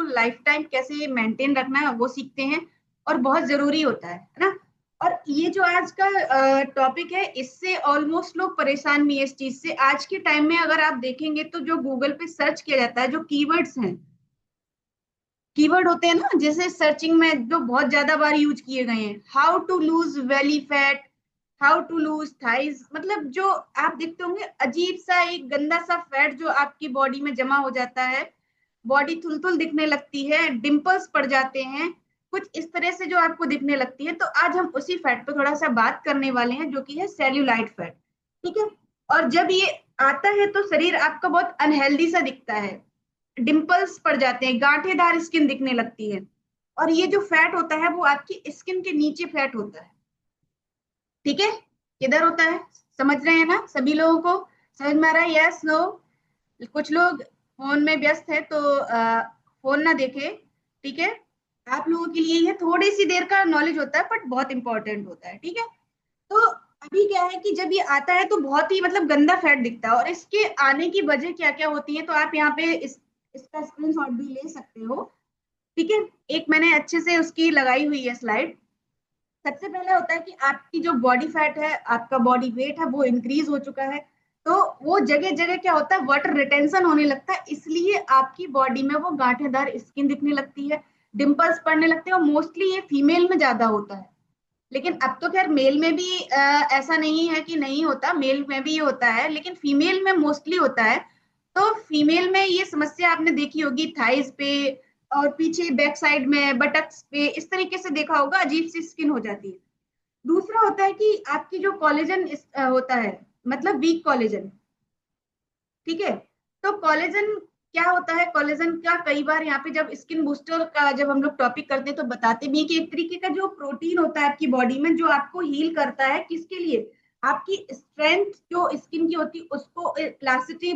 Life time कैसे maintain रखना है वो सीखते हैं, और बहुत जरूरी होता है ना। और ये जो आज का टॉपिक है, इससे ऑलमोस्ट लोग परेशान भी है इस चीज से। आज के टाइम में अगर आप देखेंगे तो जो गूगल पे सर्च किया जाता है, जो कीवर्ड्स हैं, कीवर्ड होते हैं ना, जैसे सर्चिंग में जो बहुत ज्यादा बार यूज किए गए हैं, how to lose belly fat, how to lose thighs, मतलब जो आप देखते होंगे अजीब सा एक गंदा सा फैट जो आपकी बॉडी में जमा हो जाता है, बॉडी थुलथुल दिखने लगती है, डिंपल्स पड़ जाते हैं, कुछ इस तरह से जो आपको दिखने लगती है। तो आज हम उसी फैट पे थोड़ा सा बात करने वाले हैं, जो कि है सेल्यूलाइट फैट। ठीक है। और जब ये आता है तो शरीर आपका बहुत अनहेल्दी सा दिखता है, डिंपल्स पड़ जाते हैं, गांठेदार स्किन दिखने लगती है। और ये जो फैट होता है वो आपकी स्किन के नीचे फैट होता है। ठीक है। किधर होता है, समझ रहे हैं ना सभी लोगों को? समझ में आ रहा है? Yes, no? कुछ लोग फोन में व्यस्त है तो फोन ना देखे। ठीक है। आप लोगों के लिए ये थोड़ी सी देर का नॉलेज होता है, बट बहुत इंपॉर्टेंट होता है। ठीक है। तो अभी क्या है कि जब ये आता है तो बहुत ही मतलब गंदा फैट दिखता है, और इसके आने की वजह क्या क्या होती है, तो आप यहाँ पे इसका स्क्रीनशॉट भी ले सकते हो। ठीक है। एक मैंने अच्छे से उसकी लगाई हुई है स्लाइड। सबसे पहले होता है कि आपकी जो बॉडी फैट है, आपका बॉडी वेट है, वो इंक्रीज हो चुका है। तो वो जगह जगह क्या होता है, वाटर रिटेंशन होने लगता है, इसलिए आपकी बॉडी में वो गांठेदार स्किन दिखने लगती है, डिंपल्स पड़ने लगते हैं, और मोस्टली ये फीमेल में ज्यादा होता है। लेकिन अब तो खैर मेल में भी ऐसा नहीं है कि नहीं होता, मेल में भी ये होता है, लेकिन फीमेल में मोस्टली होता है। तो फीमेल में ये समस्या आपने देखी होगी थाइज पे, और पीछे बैक साइड में बटक्स पे, इस तरीके से देखा होगा, अजीब सी स्किन हो जाती है। दूसरा होता है कि आपकी जो कोलेजन होता है, मतलब वीक कोलेजन। ठीक है। तो कोलेजन क्या होता है, कोलेजन का कई बार यहाँ पे जब स्किन बूस्टर का जब हम लोग टॉपिक करते हैं तो बताते भी हैं कि एक तरीके का जो प्रोटीन होता है आपकी बॉडी में, जो आपको हील करता है, किसके लिए, आपकी स्ट्रेंथ जो स्किन की होती है उसको इलास्टिसिटी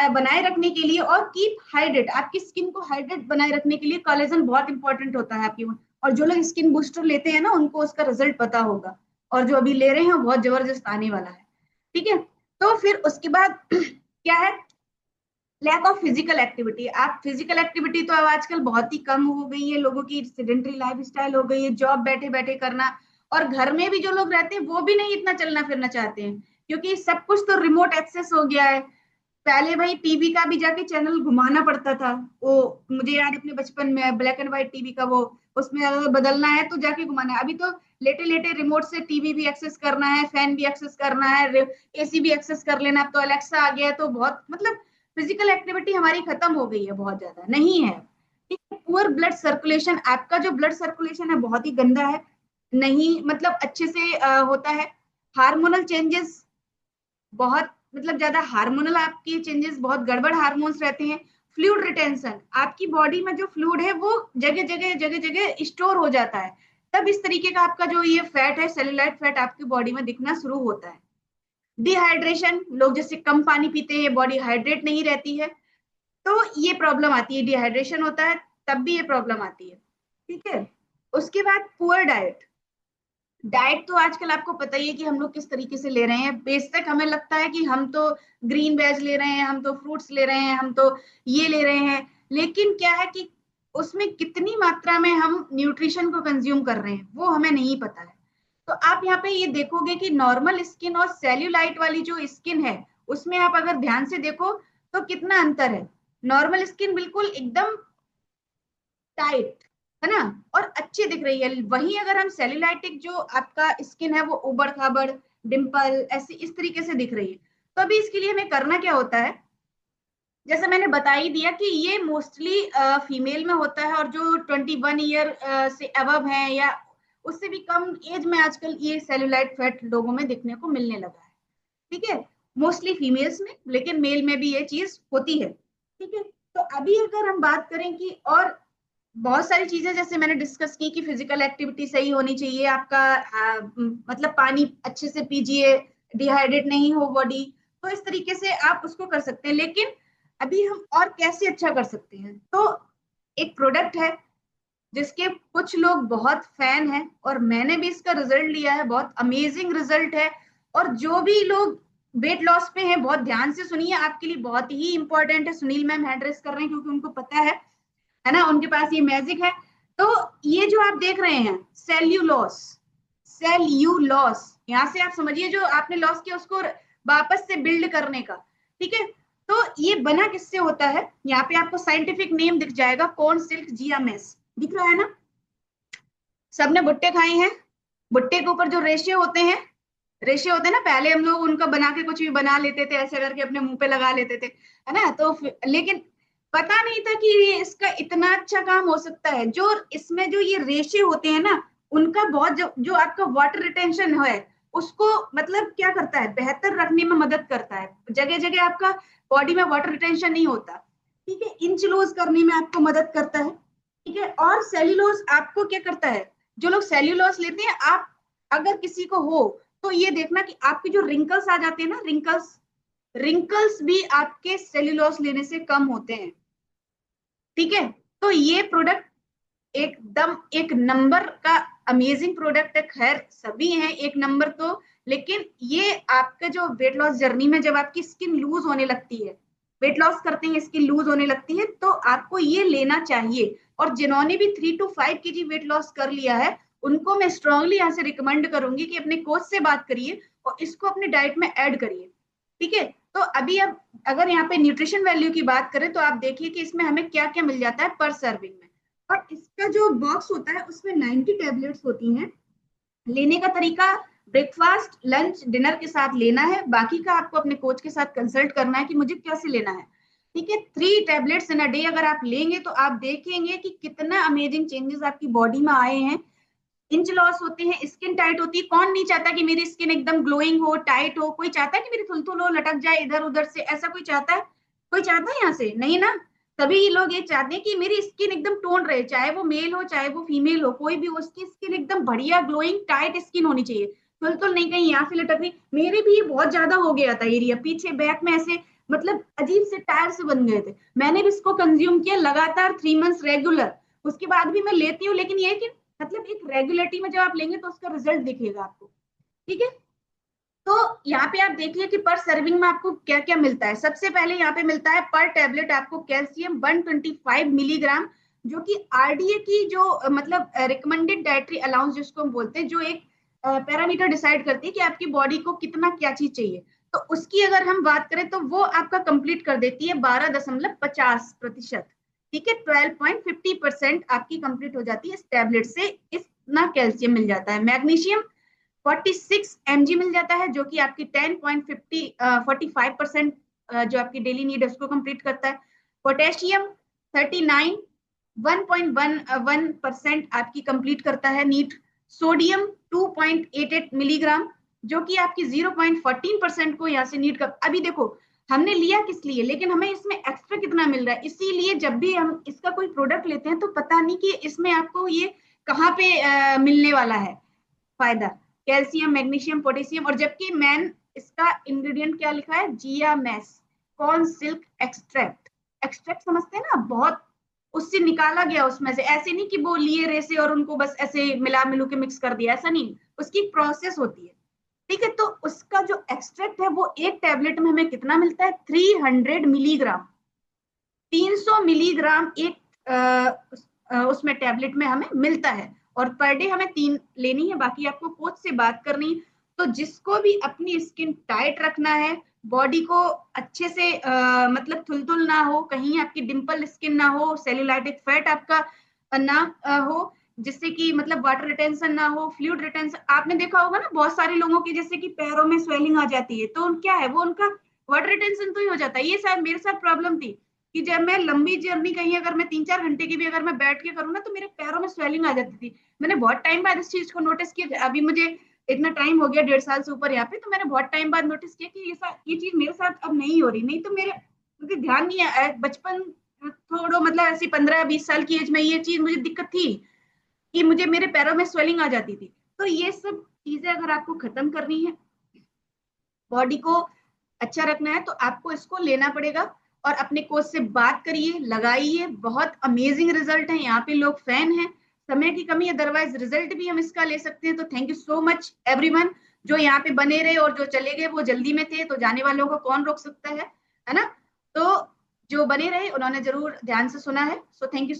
बनाए रखने के लिए, और कीप हाइड्रेट, आपकी स्किन को हाइड्रेट बनाए रखने के लिए कोलेजन बहुत इंपॉर्टेंट होता है आपकी। और जो लोग स्किन बूस्टर लेते हैं ना, उनको उसका रिजल्ट पता होगा, और जो अभी ले रहे हैं वो बहुत जबरदस्त आने वाला है। ठीक है। तो फिर उसके बाद क्या है, लैक ऑफ फिजिकल एक्टिविटी। आप फिजिकल एक्टिविटी तो अब आजकल बहुत ही कम हो गई है, लोगों की सेडेंटरी लाइफ स्टाइल हो गई है, जॉब बैठे बैठे करना, और घर में भी जो लोग रहते हैं वो भी नहीं इतना चलना फिरना चाहते हैं, क्योंकि सब कुछ तो रिमोट एक्सेस हो गया है। पहले भाई टीवी का भी जाके चैनल घुमाना पड़ता था, वो मुझे याद अपने बचपन में ब्लैक एंड व्हाइट टीवी का, वो उसमें अगर बदलना है तो जाके घुमाना है। अभी तो लेटे लेटे रिमोट से टीवी भी एक्सेस करना है, फैन भी एक्सेस करना है, एसी भी एक्सेस कर लेना। अब तो अलेक्सा आ गया है, तो बहुत मतलब फिजिकल एक्टिविटी हमारी खत्म हो गई है, बहुत ज्यादा नहीं है। पुअर ब्लड सर्कुलेशन, आपका जो ब्लड सर्कुलेशन है बहुत ही गंदा है, नहीं मतलब अच्छे से होता है। हार्मोनल चेंजेस बहुत मतलब ज्यादा, हार्मोनल आपकी चेंजेस, बहुत गड़बड़ हार्मोन्स रहते हैं। फ्लूइड रिटेंशन, आपकी बॉडी में जो फ्लूइड है वो जगह जगह स्टोर हो जाता है, तब इस तरीके का आपका जो ये फैट है, सेलुलाइट फैट, आपकी बॉडी में दिखना शुरू होता है। डिहाइड्रेशन, लोग जैसे कम पानी पीते हैं, बॉडी हाइड्रेट नहीं रहती है, तो ये प्रॉब्लम आती है, डिहाइड्रेशन होता है तब भी ये प्रॉब्लम आती है। ठीक है। उसके बाद पुअर डाइट। डाइट तो आजकल आपको पता ही है कि हम लोग किस तरीके से ले रहे हैं, बेशक हमें लगता है कि हम तो ग्रीन वेज ले रहे हैं, हम तो फ्रूट्स ले रहे हैं, हम तो ये ले रहे हैं, लेकिन क्या है कि उसमें कितनी मात्रा में हम न्यूट्रिशन को कंज्यूम कर रहे हैं वो हमें नहीं पता है। तो आप यहाँ पे ये देखोगे कि नॉर्मल स्किन और सेल्यूलाइट वाली जो स्किन है, उसमें आप अगर ध्यान से देखो तो कितना अंतर है। नॉर्मल स्किन बिल्कुल एकदम टाइट है ना, और अच्छी दिख रही है। वहीं अगर हम सेल्यूलाइटिक जो आपका स्किन है वो उबड़ खाबड़, डिम्पल ऐसी इस तरीके से दिख रही है। तो अभी इसके लिए हमें करना क्या होता है, जैसे मैंने बता ही दिया कि ये मोस्टली फीमेल में होता है, और जो 21 ईयर से अबव है या उससे भी कम एज में आजकल ये सेल्यूलाइट फैट लोगों में दिखने को मिलने लगा है। ठीक है। मोस्टली फीमेल्स में, लेकिन मेल में भी ये चीज होती है। ठीक है। तो अभी अगर हम बात करें कि और बहुत सारी चीजें जैसे मैंने डिस्कस की कि फिजिकल एक्टिविटी सही होनी चाहिए आपका, मतलब पानी अच्छे से पीजिए, डिहाइड्रेट नहीं हो बॉडी, तो इस तरीके से आप उसको कर सकते हैं। लेकिन अभी हम और कैसे अच्छा कर सकते हैं, तो एक प्रोडक्ट है जिसके कुछ लोग बहुत फैन हैं, और मैंने भी इसका रिजल्ट लिया है, बहुत अमेजिंग रिजल्ट है। और जो भी लोग वेट लॉस पे हैं बहुत ध्यान से सुनिए, आपके लिए बहुत ही इंपॉर्टेंट है। सुनील मैम हैंड रेस कर रहे हैं क्योंकि उनको पता है। है ना, उनके पास ये मैजिक है। तो ये जो आप देख रहे हैं सेल्यूलोस, सेल्यूलोस, यहाँ से आप समझिए जो आपने लॉस किया उसको वापस से बिल्ड करने का, ठीक है। तो ये बना किससे होता है, यहाँ पे आपको साइंटिफिक नेम दिख जाएगा, कॉर्न सिल्क जियामेस, दिख रहा है ना। सबने भुट्टे खाए हैं, भुट्टे के ऊपर जो रेशे होते हैं, रेशे होते हैं ना, पहले हम लोग उनका बना के कुछ भी बना लेते थे, ऐसे करके अपने मुंह पे लगा लेते थे, है ना। तो लेकिन पता नहीं था कि ये इसका इतना अच्छा काम हो सकता है। जो इसमें जो ये रेशे होते हैं ना, उनका बहुत जो आपका वाटर रिटेंशन है उसको मतलब क्या करता है, बेहतर रखने में मदद करता है। जगह जगह आपका बॉडी में वाटर रिटेंशन नहीं होता, ठीक है। इंच लूज करने में आपको मदद करता है, ठीक है। और सेल्यूलोज आपको क्या करता है, जो लोग सेल्यूलोज लेते हैं, आप अगर किसी को हो तो ये देखना कि आपके जो रिंकल्स आ जाते हैं ना, रिंकल्स, रिंकल्स भी आपके सेल्यूलोज लेने से कम होते हैं, ठीक है। तो ये प्रोडक्ट एकदम एक नंबर का अमेजिंग प्रोडक्ट है। खैर सभी हैं एक नंबर तो, लेकिन ये आपका जो वेट लॉस जर्नी में जब आपकी स्किन लूज होने लगती है, वेट लॉस करते हैं स्किन लूज होने लगती है, तो आपको ये लेना चाहिए। और जिन्होंने भी 3 to 5 kg वेट लॉस कर लिया है, उनको मैं स्ट्रांगली यहाँ से रिकमेंड करूंगी कि अपने कोच से बात करिए और इसको अपने डाइट में ऐड करिए, ठीक है। तो अभी अब अगर यहाँ पे न्यूट्रिशन वैल्यू की बात करें तो आप देखिए कि इसमें हमें क्या क्या मिल जाता है पर सर्विंग में। और इसका जो बॉक्स होता है उसमें 90 टैबलेट्स होती हैं। लेने का तरीका, ब्रेकफास्ट लंच डिनर के साथ लेना है, बाकी का आपको अपने कोच के साथ कंसल्ट करना है कि मुझे कैसे लेना है, ठीक है। 3 टैबलेट्स इन अ डे अगर आप लेंगे तो आप देखेंगे कि कितना अमेजिंग चेंजेस आपकी बॉडी में आए हैं। इंच लॉस होते हैं, स्किन टाइट होती है। कौन नहीं चाहता कि मेरी स्किन एकदम ग्लोइंग हो, टाइट हो, कोई चाहता है कि मेरी थुलथुल हो, लटक जाए इधर उधर से, ऐसा कोई चाहता है, कोई चाहता है यहाँ से, नहीं ना। तभी लोग ये चाहते हैं कि मेरी स्किन एकदम टोन रहे, चाहे वो मेल हो चाहे वो फीमेल हो, कोई भी, उसकी स्किन एकदम बढ़िया ग्लोइंग टाइट स्किन होनी चाहिए, थुलथुल नहीं कहीं यहाँ से लटक रही। मेरे भी ये बहुत ज्यादा हो गया था एरिया पीछे बैक में, ऐसे मतलब अजीब से टायर से बन गए थे। मैंने भी इसको कंज्यूम किया लगातार 3 मंथ्स रेगुलर, उसके बाद भी मैं लेती हूँ, लेकिन ये कि मतलब एक रेगुलरिटी में जब आप लेंगे तो उसका रिजल्ट दिखेगा आपको, ठीक है। तो यहाँ पे आप देखिए कि पर सर्विंग में आपको क्या क्या मिलता है। सबसे पहले यहाँ पे मिलता है पर टेबलेट आपको कैल्शियम 125 मिलीग्राम, जो कि आरडीए की जो मतलब रिकमेंडेड डाइटरी अलाउंस जिसको हम बोलते हैं, जो एक पैरामीटर डिसाइड करती है कि आपकी बॉडी को कितना क्या चीज चाहिए, तो उसकी अगर हम बात करें तो वो आपका कंप्लीट कर देती है 12.50%, ठीक है। 12.50% आपकी कंप्लीट हो जाती है इस टैबलेट से, इतना कैल्शियम मिल जाता है। मैग्नीशियम 46 mg मिल जाता है, जो कि आपकी 10.45% जो आपकी डेली नीड है उसको कंप्लीट करता है। पोटेशियम 39 1.11% आपकी कंप्लीट करता है नीड। सोडियम 2.88 मिलीग्राम, जो कि आपकी 0.14% को यहाँ से नीड कर। अभी देखो हमने लिया किस लिए, लेकिन हमें इसमें एक्स्ट्रा कितना मिल रहा है। इसीलिए जब भी हम इसका कोई प्रोडक्ट लेते हैं तो पता नहीं कि इसमें आपको ये कहाँ पे मिलने वाला है फायदा, कैल्शियम मैग्नीशियम पोटेशियम। और जबकि मैन इसका इंग्रेडिएंट क्या लिखा है, zea mays corn silk extract, extract समझते हैं ना, बहुत उससे निकाला गया उसमें से, ऐसे नहीं कि वो लिए रेसे और उनको बस ऐसे मिला मिलू के मिक्स कर दिया, ऐसा नहीं, उसकी प्रोसेस होती है, ठीक है। तो उसका जो एक्सट्रैक्ट है वो एक टैबलेट में हमें कितना मिलता है, 300 मिलीग्राम, 300 मिलीग्राम एक उसमें टैबलेट में हमें मिलता है। और पर डे हमें 3 लेनी है, बाकी आपको कोच से बात करनी। तो जिसको भी अपनी स्किन टाइट रखना है, बॉडी को अच्छे से मतलब थुलथुल ना हो, कहीं आपकी डिंपल स्किन ना हो, सेल्यूलाइटिक फैट आपका ना हो, जिससे कि मतलब वाटर रिटेंशन ना हो, फ्लूइड रिटेंशन। आपने देखा होगा ना बहुत सारे लोगों की जैसे कि पैरों में स्वेलिंग आ जाती है, तो क्या है, वो उनका वाटर रिटेंशन तो ही हो जाता है। ये शायद मेरे साथ प्रॉब्लम थी कि जब मैं लंबी जर्नी कहीं अगर मैं 3-4 घंटे की भी अगर मैं बैठ के करूँ ना, तो मेरे पैरों में स्वेलिंग आ जाती थी। मैंने बहुत टाइम बाद इस चीज को नोटिस किया, अभी मुझे इतना टाइम हो गया 1.5 साल से ऊपर यहाँ पे, तो मैंने बहुत टाइम बाद नोटिस किया कि ये चीज मेरे साथ अब नहीं हो रही। नहीं तो मेरे मुझे ध्यान नहीं है, बचपन थोड़ा मतलब ऐसी 15-20 साल की एज में ये चीज मुझे दिक्कत थी कि मुझे मेरे पैरों में स्वेलिंग आ जाती थी। तो ये सब चीजें अगर आपको खत्म करनी है, बॉडी को अच्छा रखना है, तो आपको इसको लेना पड़ेगा। और अपने कोच से बात करिए, लगाइए, बहुत अमेजिंग रिजल्ट है, यहाँ पे लोग फैन हैं। समय की कमी, अदरवाइज रिजल्ट भी हम इसका ले सकते हैं। तो thank you so much everyone, जो यहाँ पे बने रहे, और जो चले गए वो जल्दी में थे, तो जाने वालों को कौन रोक सकता है ना। तो जो बने रहे उन्होंने जरूर ध्यान से सुना है। So thank you.